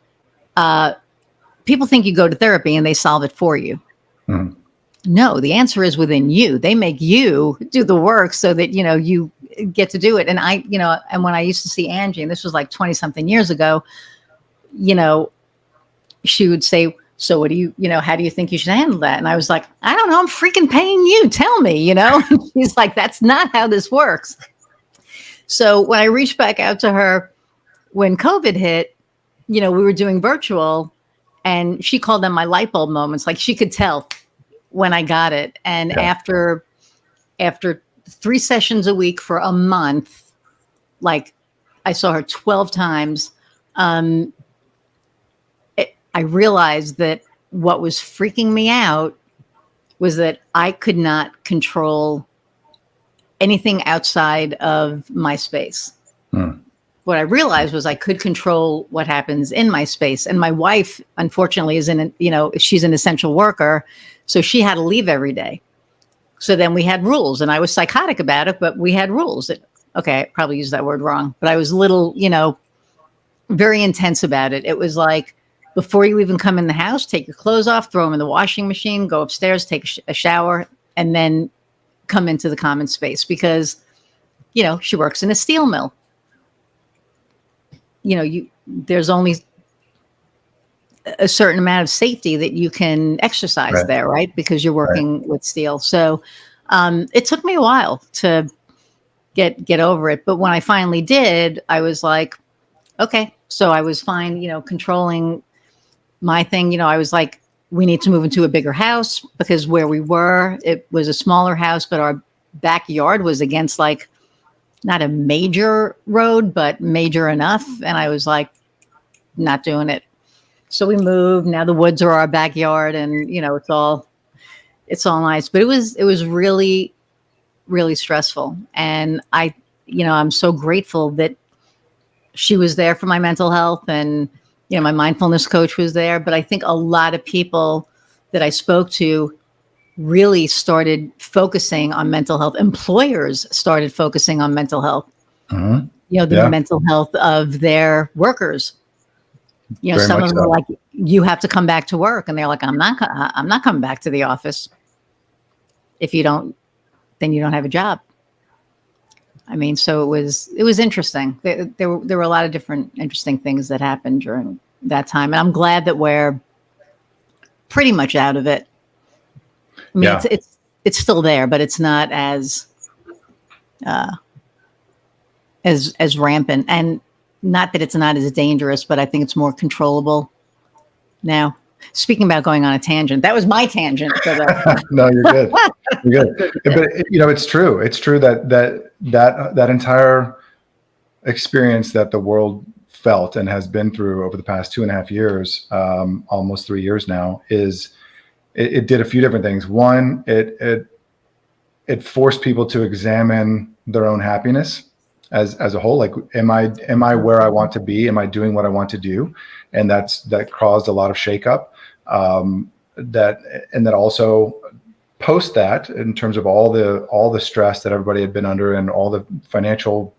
people think you go to therapy and they solve it for you. Mm-hmm. No, the answer is within you. They make you do the work so that, you get to do it. And and when I used to see Angie, and this was like 20 something years ago, she would say, so what do you, how do you think you should handle that? And I was like, I don't know. I'm freaking paying you. Tell me, She's like, that's not how this works. So when I reached back out to her, when COVID hit, we were doing virtual and she called them my light bulb moments. Like she could tell when I got it. And after 3 sessions a week for a month, like I saw her 12 times. I realized that what was freaking me out was that I could not control anything outside of my space. What I realized was I could control what happens in my space. And my wife, unfortunately, is she's an essential worker. So she had to leave every day. So then we had rules, and I was psychotic about it, but we had rules. Okay, I probably used that word wrong, but I was very intense about it. It was like, before you even come in the house, take your clothes off, throw them in the washing machine, go upstairs, take a shower, and then come into the common space because, she works in a steel mill. There's only a certain amount of safety that you can exercise there, right? Because you're working with steel. So it took me a while to get over it. But when I finally did, I was like, okay. So I was fine, controlling my thing. I was like, we need to move into a bigger house because where we were, it was a smaller house, but our backyard was against like not a major road, but major enough. And I was like, not doing it. So we moved. Now the woods are our backyard, and it's all nice. But it was really, really stressful. And I'm so grateful that she was there for my mental health, and my mindfulness coach was there. But I think a lot of people that I spoke to really started focusing on mental health. Employers started focusing on mental health. Mhm. The Yeah, mental health of their workers. very Some much of them so. are like, you have to come back to work, and they're like, I'm not coming back to the office. If you don't, then you don't have a job. I mean, so it was interesting. There were a lot of different interesting things that happened during that time, and I'm glad that we're pretty much out of it. I mean, Yeah. it's still there, but it's not as as rampant, and not that it's not as dangerous, but I think it's more controllable now. Speaking about going on a tangent, that was my tangent for the. No, you're good. You're good. But it's true. It's true that entire experience that the world felt and has been through over the past 2.5 years, almost 3 years now, it did a few different things. One, it forced people to examine their own happiness as a whole. Like, am I where I want to be? Am I doing what I want to do? And that caused a lot of shakeup. That also post that, in terms of all the stress that everybody had been under, and all the financial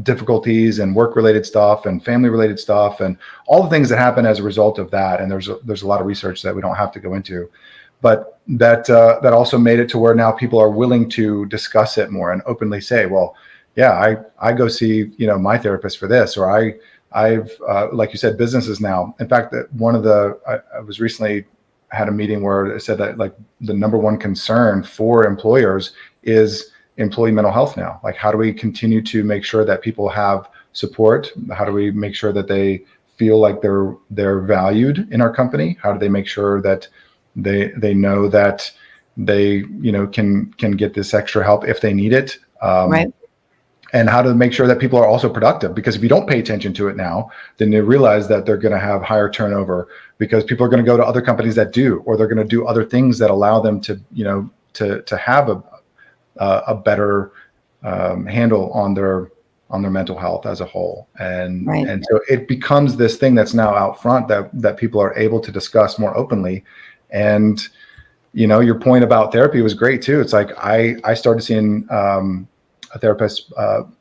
difficulties and work related stuff and family related stuff, and all the things that happen as a result of that. And there's a lot of research that we don't have to go into, but that also made it to where now people are willing to discuss it more and openly say, well, yeah, I go see my therapist for this, or I've like you said, businesses now. In fact, that I was recently had a meeting where it said that, like, the number one concern for employers is employee mental health now. Like, how do we continue to make sure that people have support? How do we make sure that they feel like they're valued in our company? How do they make sure that they know that they can get this extra help if they need it? Right. And how to make sure that people are also productive. Because if you don't pay attention to it now, then they realize that they're going to have higher turnover, because people are going to go to other companies that do, or they're going to do other things that allow them to to have a better handle on their mental health as a whole. And Right. and so it becomes this thing that's now out front that people are able to discuss more openly. And your point about therapy was great too. It's like I started seeing a therapist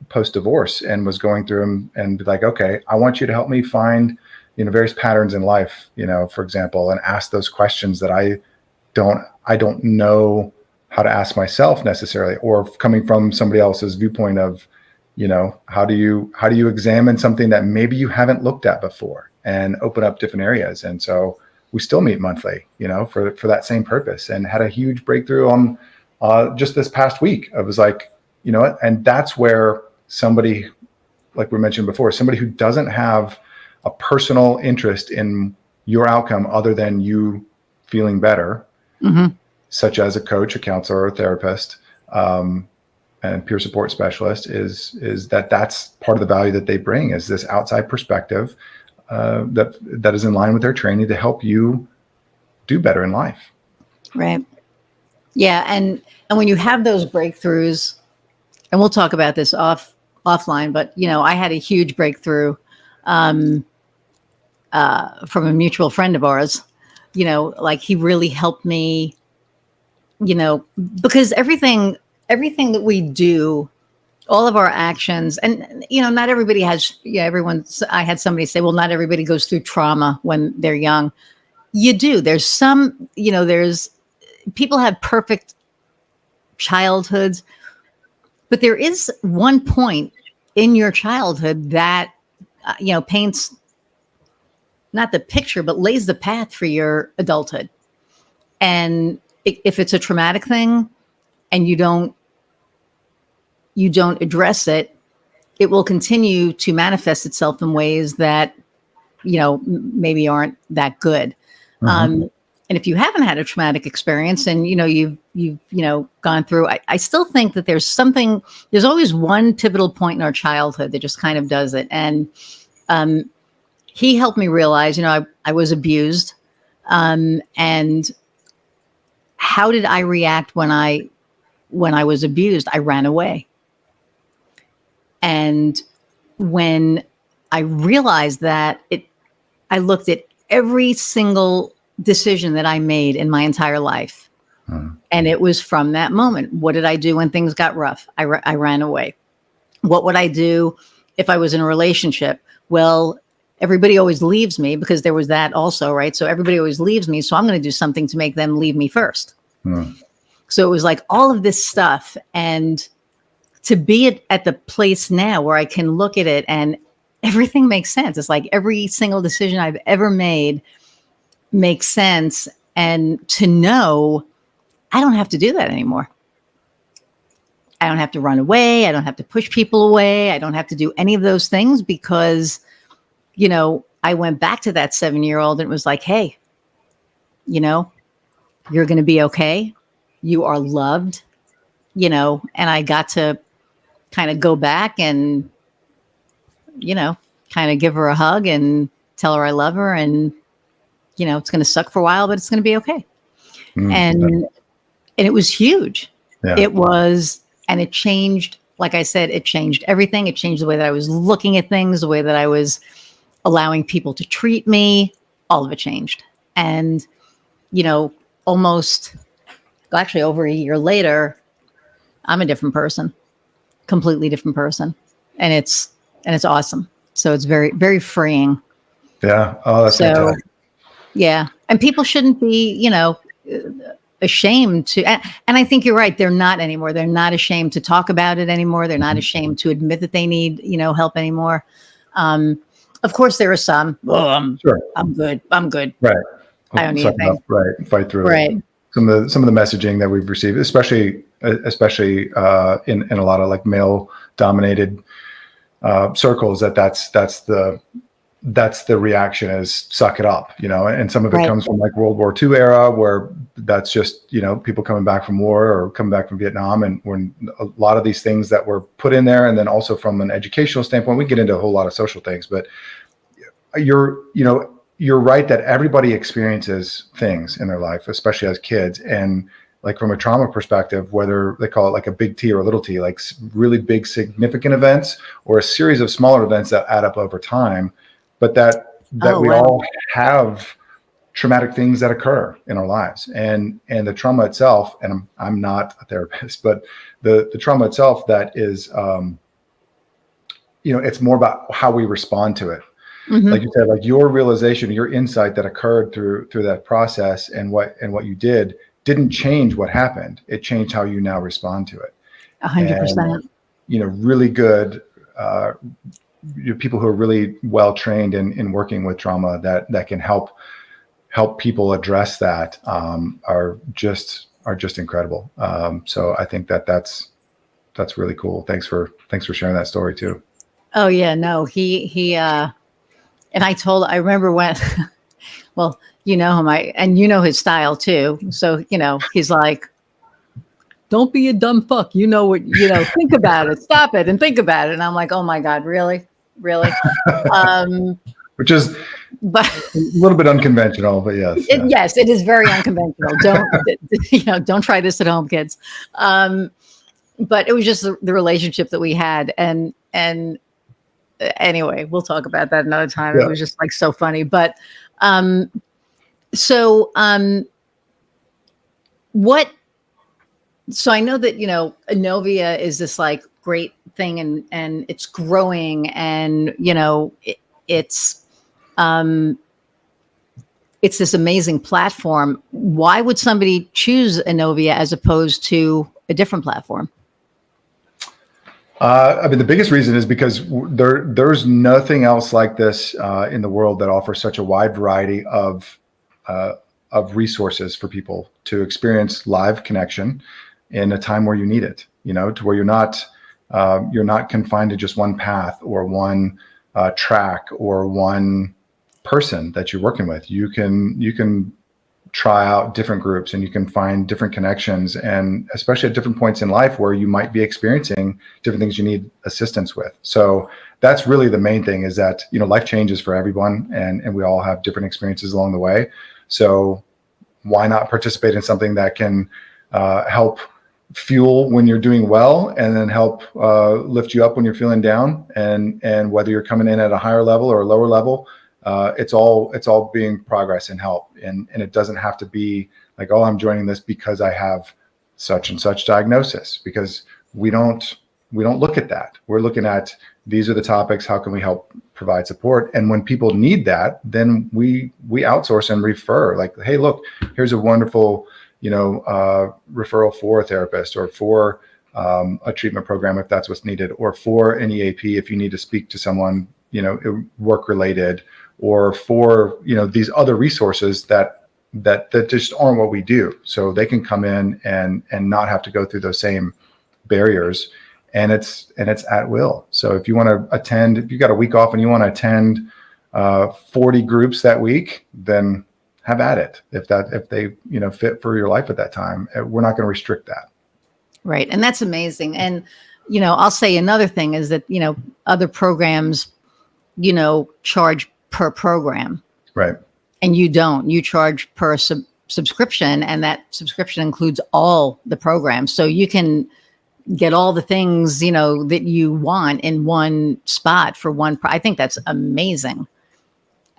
post divorce, and was going through them and be like, okay, I want you to help me find various patterns in life, for example, and ask those questions that I don't know how to ask myself necessarily, or coming from somebody else's viewpoint of, how do you examine something that maybe you haven't looked at before, and open up different areas. And so we still meet monthly, for that same purpose, and had a huge breakthrough on just this past week. I was like, and that's where somebody, like we mentioned before, somebody who doesn't have a personal interest in your outcome other than you feeling better, Mm-hmm. such as a coach, a counselor, or a therapist, and peer support specialist, is that's part of the value that they bring, is this outside perspective that is in line with their training to help you do better in life. Right. Yeah, and when you have those breakthroughs, and we'll talk about this offline, but I had a huge breakthrough from a mutual friend of ours. Like, he really helped me. Because everything that we do, all of our actions, and not everybody has. Yeah, I had somebody say, well, not everybody goes through trauma when they're young. You do. There's some. There's people have perfect childhoods. But there is one point in your childhood that, paints not the picture, but lays the path for your adulthood. And if it's a traumatic thing, and you don't address it, it will continue to manifest itself in ways that, maybe aren't that good. Mm-hmm. And if you haven't had a traumatic experience, and you've gone through. I still think that there's always one pivotal point in our childhood that just kind of does it. And he helped me realize, I was abused. And how did I react when I was abused? I ran away. And when I realized that, I looked at every single decision that I made in my entire life. And it was from that moment. What did I do when things got rough? I ran away. What would I do if I was in a relationship? Well, everybody always leaves me, because there was that also, right? So everybody always leaves me. So I'm going to do something to make them leave me first. So it was like all of this stuff. And to be at the place now where I can look at it and everything makes sense. It's like every single decision I've ever made makes sense. And to know I don't have to do that anymore. I don't have to run away. I don't have to push people away. I don't have to do any of those things, because, I went back to that 7-year-old and it was like, hey, you're going to be okay. You are loved, and I got to kind of go back and, kind of give her a hug and tell her I love her. And, it's going to suck for a while, but it's going to be okay. And it was huge. Yeah. It was, and it changed. Like I said, it changed everything. It changed the way that I was looking at things, the way that I was allowing people to treat me. All of it changed. And, actually over a year later, I'm a different person, completely different person. And it's awesome. So it's very, very freeing. Yeah. Oh, that's fantastic. Yeah. And people shouldn't be, ashamed to, and I think you're right. They're not anymore. They're not ashamed to talk about it anymore. They're not ashamed to admit that they need, help anymore. Of course there are some, I'm good. Right. I don't need anything. Right. Fight through right. it. Some of the messaging that we've received, especially in a lot of like male dominated circles, that's the reaction is suck it up, and some of it comes from like World War II era, where that's just, people coming back from war or coming back from Vietnam. And when a lot of these things that were put in there, and then also from an educational standpoint, we get into a whole lot of social things, but you're right that everybody experiences things in their life, especially as kids. And like from a trauma perspective, whether they call it like a big T or a little t, like really big significant events or a series of smaller events that add up over time, but that all have traumatic things that occur in our lives, and the trauma itself. And I'm not a therapist, but the trauma itself, that is, it's more about how we respond to it. Like you said, like your realization, your insight that occurred through that process, and what you didn't change what happened. It changed how you now respond to it. 100%. Really good. People who are really well trained in working with trauma that can help people address that are just incredible. So I think that's really cool. Thanks for sharing that story too. Oh yeah, no, he and I remember when, well, him, and his style too. So, he's like, don't be a dumb fuck. Think about it, stop it and think about it. And I'm like, oh my God, really? Which is but a little bit unconventional, but yes. Yes, it is very unconventional. Don't try this at home, kids. But it was just the relationship that we had. And anyway, we'll talk about that another time. Yeah. It was just like so funny. But so I know that, Inovia is this like great thing, and it's growing, and, it's this amazing platform. Why would somebody choose Inovia as opposed to a different platform? The biggest reason is because there's nothing else like this in the world that offers such a wide variety of resources for people to experience live connection in a time where you need it, to where you're not confined to just one path or one track or one person that you're working with. You can try out different groups and you can find different connections, and especially at different points in life where you might be experiencing different things you need assistance with. So that's really the main thing, is that, life changes for everyone, and we all have different experiences along the way. So why not participate in something that can help fuel when you're doing well, and then help lift you up when you're feeling down, and whether you're coming in at a higher level or a lower level, it's all being progress and help, and it doesn't have to be like, oh, I'm joining this because I have such and such diagnosis, because we don't look at that. We're looking at, these are the topics, how can we help provide support? And when people need that, then we outsource and refer, like, hey, look, here's a wonderful referral for a therapist, or for a treatment program if that's what's needed, or for an EAP if you need to speak to someone work related, or for these other resources that just aren't what we do, so they can come in and not have to go through those same barriers, and it's at will. So if you want to attend, if you got a week off and you want to attend 40 groups that week, then have at it. If they fit for your life at that time, we're not going to restrict that. Right. And that's amazing. And, I'll say another thing is that, other programs, charge per program. Right. And you don't. You charge per subscription, and that subscription includes all the programs. So you can get all the things, that you want in one spot for one. I think that's amazing.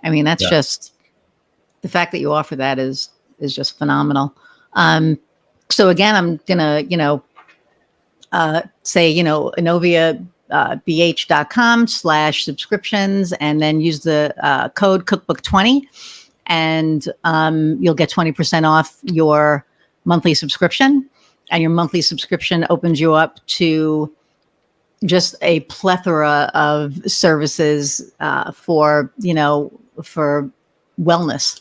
I mean, that's just, the fact that you offer that is just phenomenal. So again, I'm gonna, say, InoviaBH.com/subscriptions, and then use the code Cookbook20, and you'll get 20% off your monthly subscription. And your monthly subscription opens you up to just a plethora of services for wellness.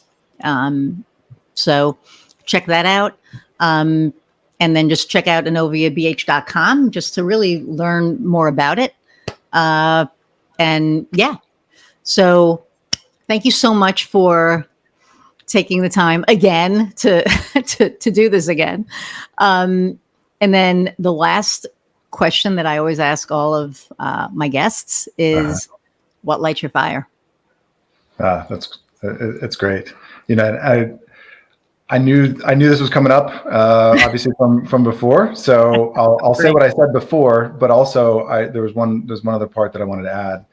So check that out. And then just check out InoviaBH.com just to really learn more about it. And yeah, so thank you so much for taking the time again to do this again. And then the last question that I always ask all of my guests is, what lights your fire? It's great. I knew this was coming up, obviously from before. So I'll say what I said before, but also there's one other part that I wanted to add.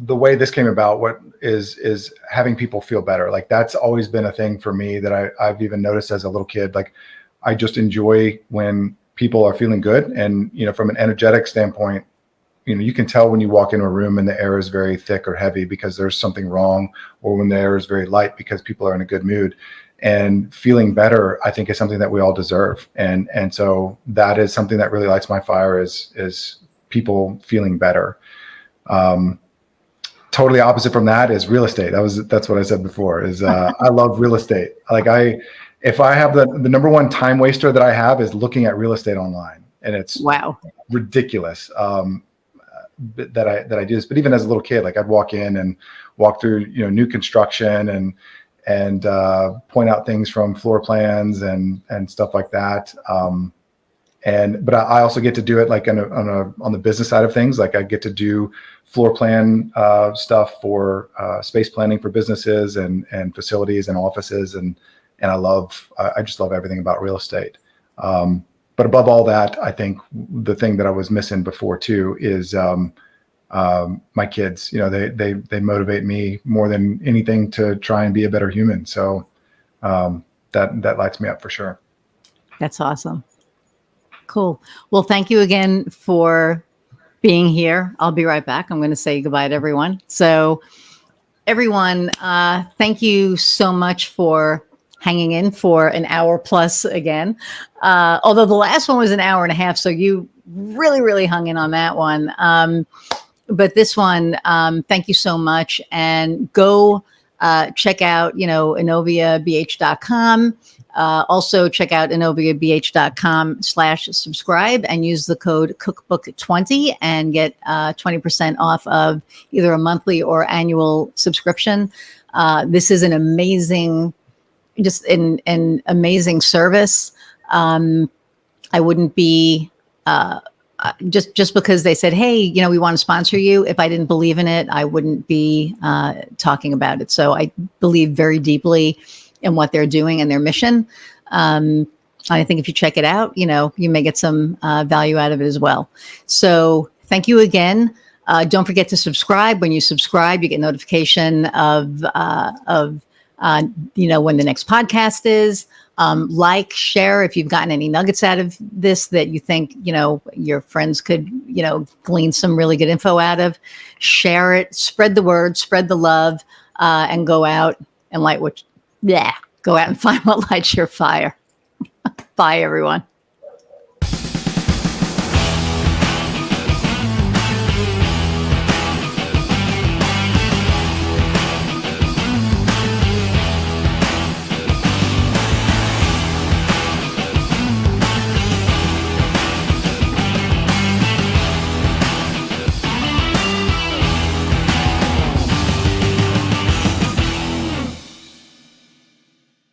The way this came about, what is having people feel better. Like, that's always been a thing for me that I've even noticed as a little kid. Like, I just enjoy when people are feeling good, and from an energetic standpoint, you can tell when you walk into a room and the air is very thick or heavy because there's something wrong, or when the air is very light because people are in a good mood. And feeling better, I think, is something that we all deserve. And so that is something that really lights my fire, is people feeling better. Totally opposite from that is real estate. That's what I said before, is I love real estate. Like, if I have the number one time waster that I have is looking at real estate online, and it's ridiculous. That I do this. But even as a little kid, like, I'd walk in and walk through new construction and point out things from floor plans and stuff like that. But I also get to do it like on the business side of things. Like, I get to do floor plan stuff for space planning for businesses and facilities and offices, and I just love everything about real estate. But above all that, I think the thing that I was missing before too is my kids. They motivate me more than anything to try and be a better human. So that lights me up for sure. That's awesome. Cool. Well, thank you again for being here. I'll be right back. I'm going to say goodbye to everyone. So everyone, thank you so much for hanging in for an hour plus again. Although the last one was an hour and a half, so you really, really hung in on that one. But this one, thank you so much. And go check out, InoviaBH.com. Also check out InoviaBH.com/subscribe and use the code Cookbook20 and get 20% off of either a monthly or annual subscription. This is an amazing just an amazing service. I wouldn't be just because they said, hey, we want to sponsor you. If I didn't believe in it, I wouldn't be talking about it. So I believe very deeply in what they're doing and their mission. I think if you check it out, you may get some value out of it as well. So thank you again. Don't forget to subscribe. When you subscribe, you get notification of when the next podcast is. Like, share if you've gotten any nuggets out of this that you think, your friends could, glean some really good info out of. Share it, spread the word, spread the love, and go out and go out and find what lights your fire. Bye, everyone.